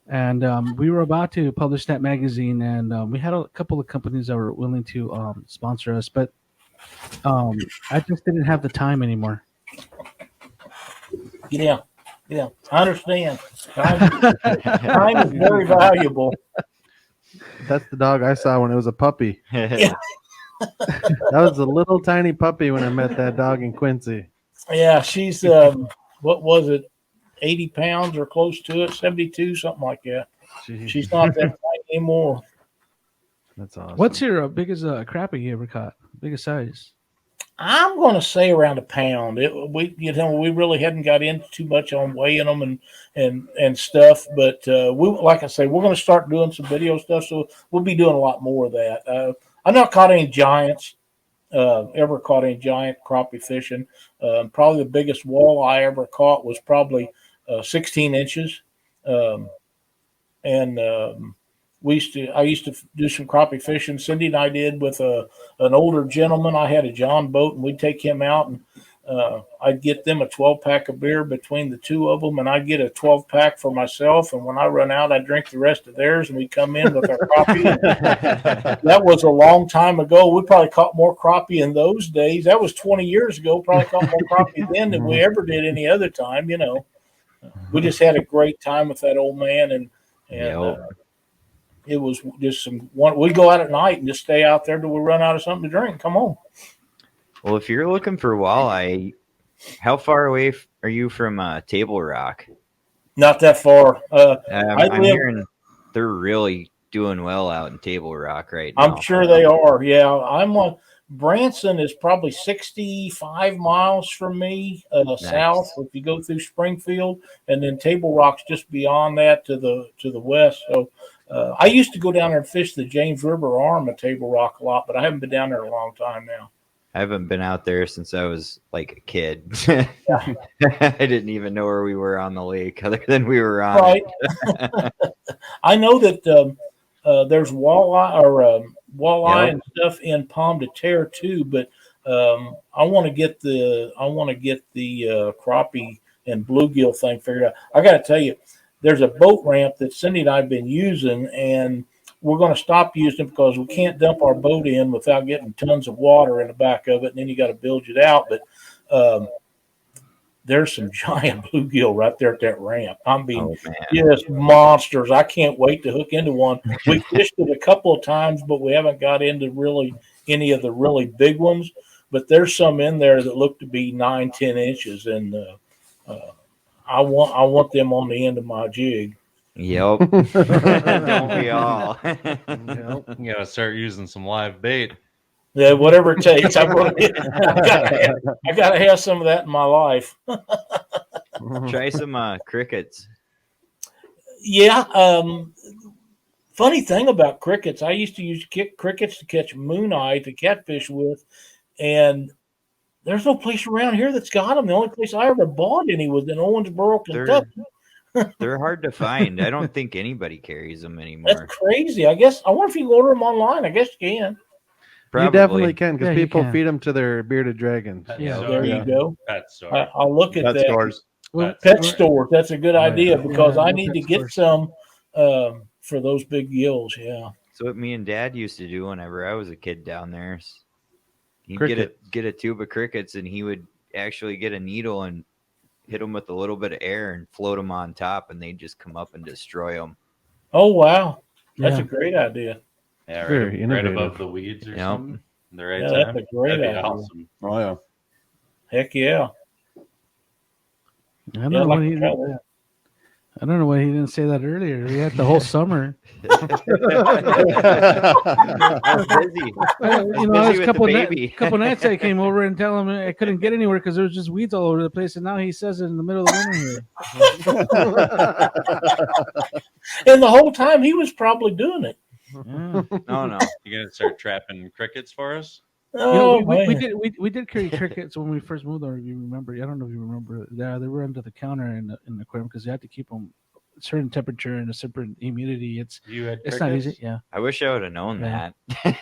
And we were about to publish that magazine, and we had a couple of companies that were willing to sponsor us, but I just didn't have the time anymore. Yeah, I understand. Time is very valuable. That's the dog I saw when it was a puppy. Yeah. That was a little tiny puppy when I met that dog in Quincy. Yeah, she's what was it, 80 pounds or close to it, 72, something like that. Jeez. She's not that tiny anymore. That's awesome. What's your biggest crappie you ever caught? Biggest size? I'm going to say around a pound. We really hadn't got into too much on weighing them and stuff, but like I say, we're going to start doing some video stuff, so we'll be doing a lot more of that. I've not caught any giants. Ever caught any giant crappie fishing. Probably the biggest walleye I ever caught was probably 16 inches. I used to do some crappie fishing. Cindy and I did with an older gentleman. I had a John boat, and we'd take him out, and I'd get them a 12-pack of beer between the two of them, and I'd get a 12-pack for myself. And when I run out, I'd drink the rest of theirs, and we'd come in with our crappie. That was a long time ago. We probably caught more crappie in those days. That was 20 years ago. Probably caught more crappie then than we ever did any other time. We just had a great time with that old man, and it was just we'd go out at night and just stay out there till we run out of something to drink. Come on. Well, if you're looking for walleye, how far away are you from Table Rock? Not that far. I'm hearing they're really doing well out in Table Rock right now. I'm sure they are. Yeah, I'm on. Branson is probably 65 miles from me south. If you go through Springfield, and then Table Rock's just beyond that to the west. So I used to go down there and fish the James River arm of Table Rock a lot, but I haven't been down there a long time now. I haven't been out there since I was like a kid. I didn't even know where we were on the lake other than we were on right. it. I know that there's walleye and stuff in Palm de Terre too, but I want to get the crappie and bluegill thing figured out. I got to tell you, there's a boat ramp that Cindy and I have been using, and we're going to stop using it because we can't dump our boat in without getting tons of water in the back of it, and then you got to bilge it out. But there's some giant bluegill right there at that ramp. Just monsters. I can't wait to hook into one. We fished it a couple of times, but we haven't got into really any of the really big ones. But there's some in there that look to be 9-10 inches, and I want them on the end of my jig. Yep. Don't we all? You gotta start using some live bait. Yeah, whatever it takes. I gotta have some of that in my life. Try some crickets. Yeah. Funny thing about crickets, I used to use crickets to catch mooneye to catfish with, and there's no place around here that's got them. The only place I ever bought any was in Owensboro, Kentucky. They're hard to find. I don't think anybody carries them That's anymore. crazy. I guess I wonder if you can order them online. I guess you can. Probably. You definitely can because Yeah, you people can. feed them to their bearded dragons. Yeah, There you go. Pet store. I'll look at Pet that. stores. Well, Pet stores. That's a good idea because Yeah, I the need pet to get stores. some for those big gills. Yeah. So what me and Dad used to do whenever I was a kid down there, he'd Cricket. get a tube of crickets, and he would actually get a needle and hit them with a little bit of air and float them on top, and they'd just come up and destroy them. Oh wow, that's Yeah. a great idea. Yeah, Very right innovative. above the weeds or Yep. something. The right Yeah, that's time. a great That'd be idea. awesome. Oh yeah. Heck yeah. I don't Yeah, know I'd why like he to try didn't, that. I don't know why he didn't say that earlier. We had the whole summer. I was busy. You know, busy I was with a couple, the baby. couple nights I came over and tell him I couldn't get anywhere because there was just weeds all over the place, and now he says it in the middle of the winter here. And the whole time he was probably doing it. Yeah. No. You gonna start trapping crickets for us? You know, Oh we man. we did carry crickets when we first moved there. If you remember, I don't know if you remember. They were under the counter in the aquarium because you had to keep them a certain temperature and a certain humidity. It's You had not crickets? easy. Yeah. I wish I would have known Yeah. that.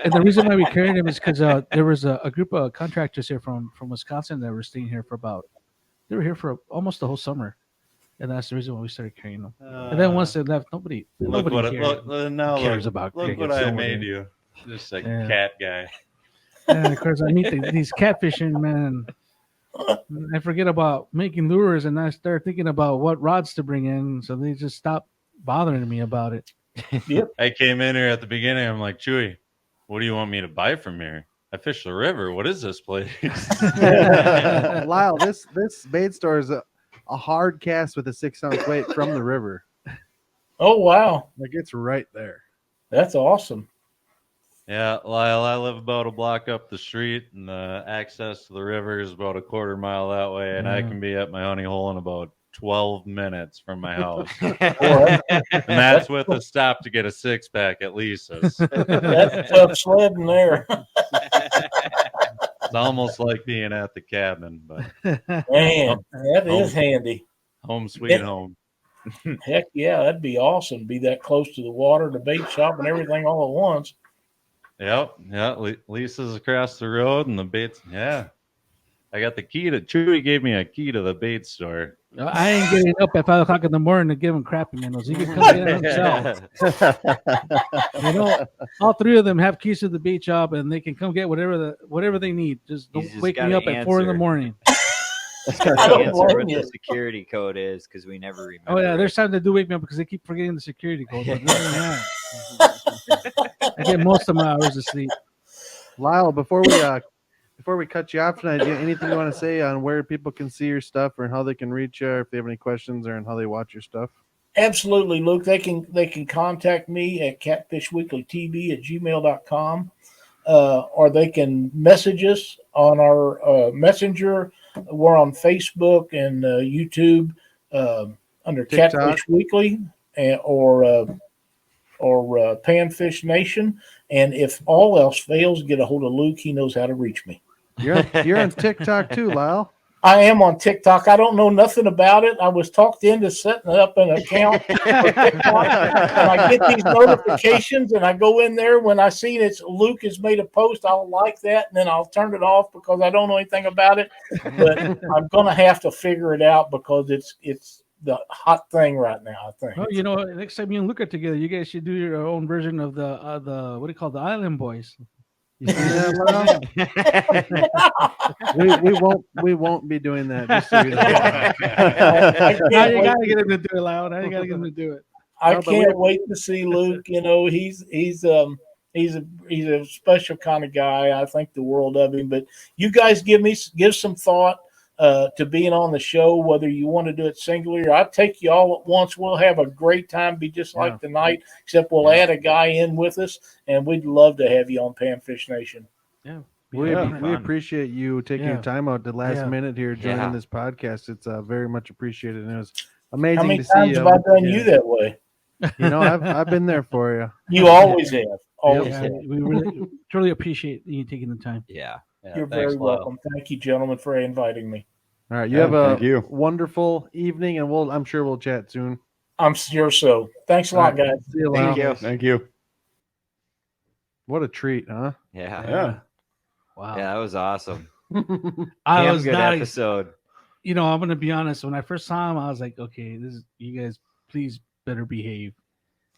And the reason why we carried them is because there was a group of contractors here from Wisconsin that were staying here they were here for almost the whole summer, and that's the reason why we started carrying them. And then once they left, nobody Look what cares about look crickets. what I Don't made worry. you. Just a Yeah. cat guy. And of course, I meet these catfishing, man. And I forget about making lures, and I start thinking about what rods to bring in. So they just stop bothering me about it. I came in here at the beginning. I'm like, Chewy, what do you want me to buy from here? I fish the river. What is this place? Lyle, this bait store is a hard cast with a 6-ounce weight from the river. Oh wow. Like it's right there. That's awesome. Yeah, Lyle, I live about a block up the street, and the access to the river is about a quarter mile that way, and I Yeah. can be at my honey hole in about 12 minutes from my house. Boy, And that's with a stop to get a 6-pack at Lisa's. that's tough sledding there. It's almost like being at the cabin, but Man, that is handy. home sweet home. Heck yeah, that'd be awesome. Be that close to the water, the bait shop, and everything all at once. Yep, yeah. Lisa's across the road, and the baits. Yeah, I got the key to. Chewy gave me a key to the bait store. I ain't getting up at 5 o'clock in the morning to give him crappy minnows. He can come get it himself. You know, all three of them have keys to the bait shop, and they can come get whatever they need. Just don't He's just wake me gotta up at 4 in the answer. moron. I don't Answer blame what you. the security code is because we never remember. Oh yeah, it. there's times they do wake me up because they keep forgetting the security code. But other than that, I get most of my hours of sleep. Lyle, before we cut you off tonight, anything you want to say on where people can see your stuff or how they can reach you, or if they have any questions or on how they watch your stuff? Absolutely, Luke. They can contact me at catfishweeklytv@gmail.com, or they can message us on our messenger. We're on Facebook and YouTube under TikTok. Catfish Weekly or Panfish Nation. And if all else fails, get a hold of Luke. He knows how to reach me. You're on TikTok too, Lyle. I am on TikTok. I don't know nothing about it. I was talked into setting up an account for TikTok, and I get these notifications, and I go in there when I see that Luke has made a post. I'll like that, and then I'll turn it off because I don't know anything about it. But I'm gonna have to figure it out because it's the hot thing right now. I think. Oh, you know, next time you and Luke are together, you guys should do your own version of the what do you call the Island Boys? You see that, Lyle? we won't be doing that. Just so you know. I Now can't you wait gotta get him to do it, Loud. Now you gotta get him to do it. I No, but can't wait to see Luke. You know, he's a special kind of guy. I think the world of him. But you guys give some thought to being on the show, whether you want to do it singularly or I'll take you all at once. We'll have a great time, be just like tonight, except we'll add a guy in with us, and we'd love to have you on Panfish Nation. Yeah. We fun. appreciate you taking your time out the last minute here joining Yeah. this podcast. It's very much appreciated, and it was amazing How many to see times you. have I done you that way? You know, I've been there for you. You always have. Always Yeah, have. we really truly appreciate you taking the time. Yeah. You're thanks, very Lyle. welcome. Thank you, gentlemen, for inviting me. All right, you Yeah, have a thank you. wonderful evening, and I'm sure we'll chat soon. I'm sure so. Thanks a lot, All right. guys. See you, Thank Lyle. you. Thank you. What a treat, huh? Yeah. Yeah. Wow. Yeah, that was awesome. I Damn was good nice. episode. You know, I'm gonna be honest. When I first saw him, I was like, okay, this is you guys. Please better behave.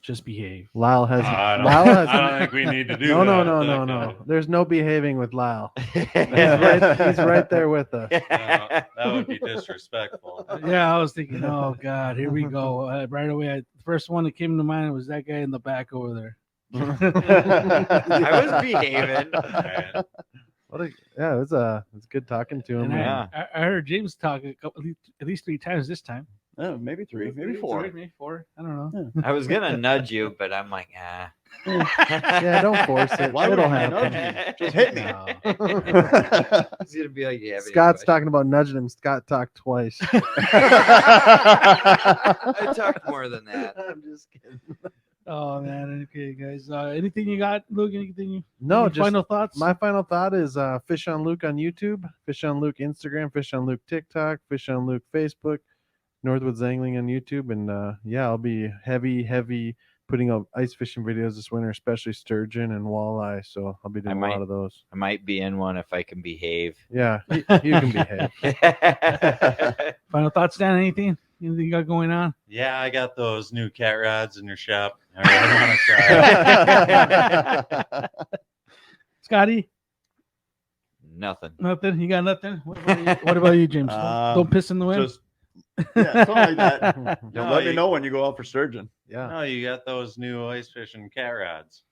Just behave. Lyle has. I Lyle has. don't think we need to do No, that. no. There's no behaving with Lyle. He's He's right there with us. That would be disrespectul. Yeah, I was thinking, oh God, here we go. Right away, the first one that came to mind was that guy in the back over there. I was behaving. Right. It's good talking to him. And man. Yeah. I heard James talk at least 3 times this time. Oh, maybe 3, maybe 4. Maybe 4. I don't know. I was gonna nudge you, but I'm like, ah. Yeah, don't force it. Why would It'll I happen. nudge you? Just hit me. No. He's gonna be like, yeah. Scott's talking about nudging him. Scott talked twice. I talked more than that. I'm just kidding. Oh man. Okay, guys. Anything you got, Luke? Anything? No, any just final thoughts. my final thought is Fish on Luke on YouTube, Fish on Luke Instagram, Fish on Luke TikTok, Fish on Luke Facebook, Northwoods Angling on YouTube, and I'll be heavy putting up ice fishing videos this winter, especially sturgeon and walleye. So I'll be doing a lot of those. I might be in one if I can behave. Yeah, you can behave. Final thoughts, Dan? Anything you got going on? Yeah, I got those new cat rods in your shop. I really want to try it. Scotty, Nothing. nothing. You got nothing. What about you, James? Don't piss in the wind. Just yeah, something like that. No, Let me know when you go out for sturgeon. Yeah. No, you got those new ice fishing cat rods.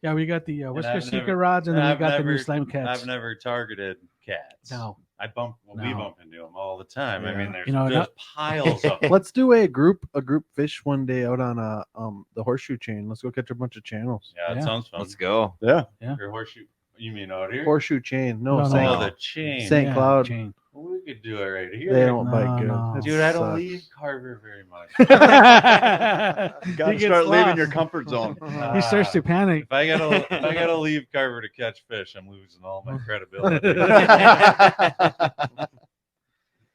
Yeah, we got the And Whisker I've Seeker never- rods, and then we I've got the new never- slime cats. I've never targeted cats. No. We No. bump into them all the time. I Yeah. mean, there's You know, just piles of them. Let's do a group fish one day out on the horseshoe chain. Let's go catch a bunch of channels. Yeah, it Yeah. sounds fun. Let's go. Yeah. Your horseshoe. You mean out here? Horseshoe chain. No, No, St. Oh, the chain. St. Yeah, Cloud. chain. Well, we could do it right here. They don't No, bite good. no. It Dude, I don't sucks. leave Carver very much. You got He to gets start leaving lost. your comfort zone. He starts to panic. If I gotta leave Carver to catch fish, I'm losing all my credibility.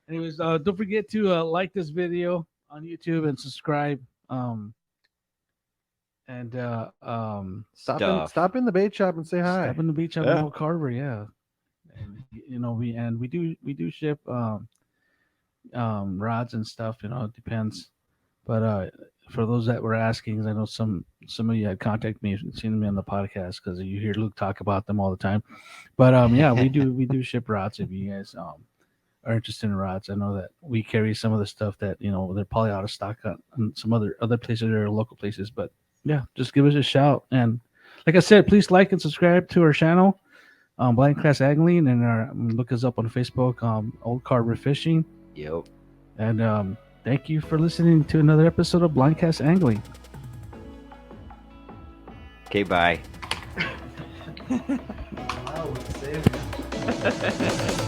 Anyways, don't forget to like this video on YouTube and subscribe. Stop in the bait shop and say hi. Stop in the beach on Yeah. Old Carver, yeah. And we do ship rods and stuff. You know, it depends. But for those that were asking, I know some of you had contacted me, seen me on the podcast because you hear Luke talk about them all the time. But yeah, we do ship rods if you guys are interested in rods. I know that we carry some of the stuff that they're probably out of stock on some other places or local places. But yeah, just give us a shout. And like I said, please like and subscribe to our channel, Blind Class Angling, and look us up on Facebook, Old Carver Fishing. Yep. And thank you for listening to another episode of Blind Class Angling. Okay, bye. Wow, save it.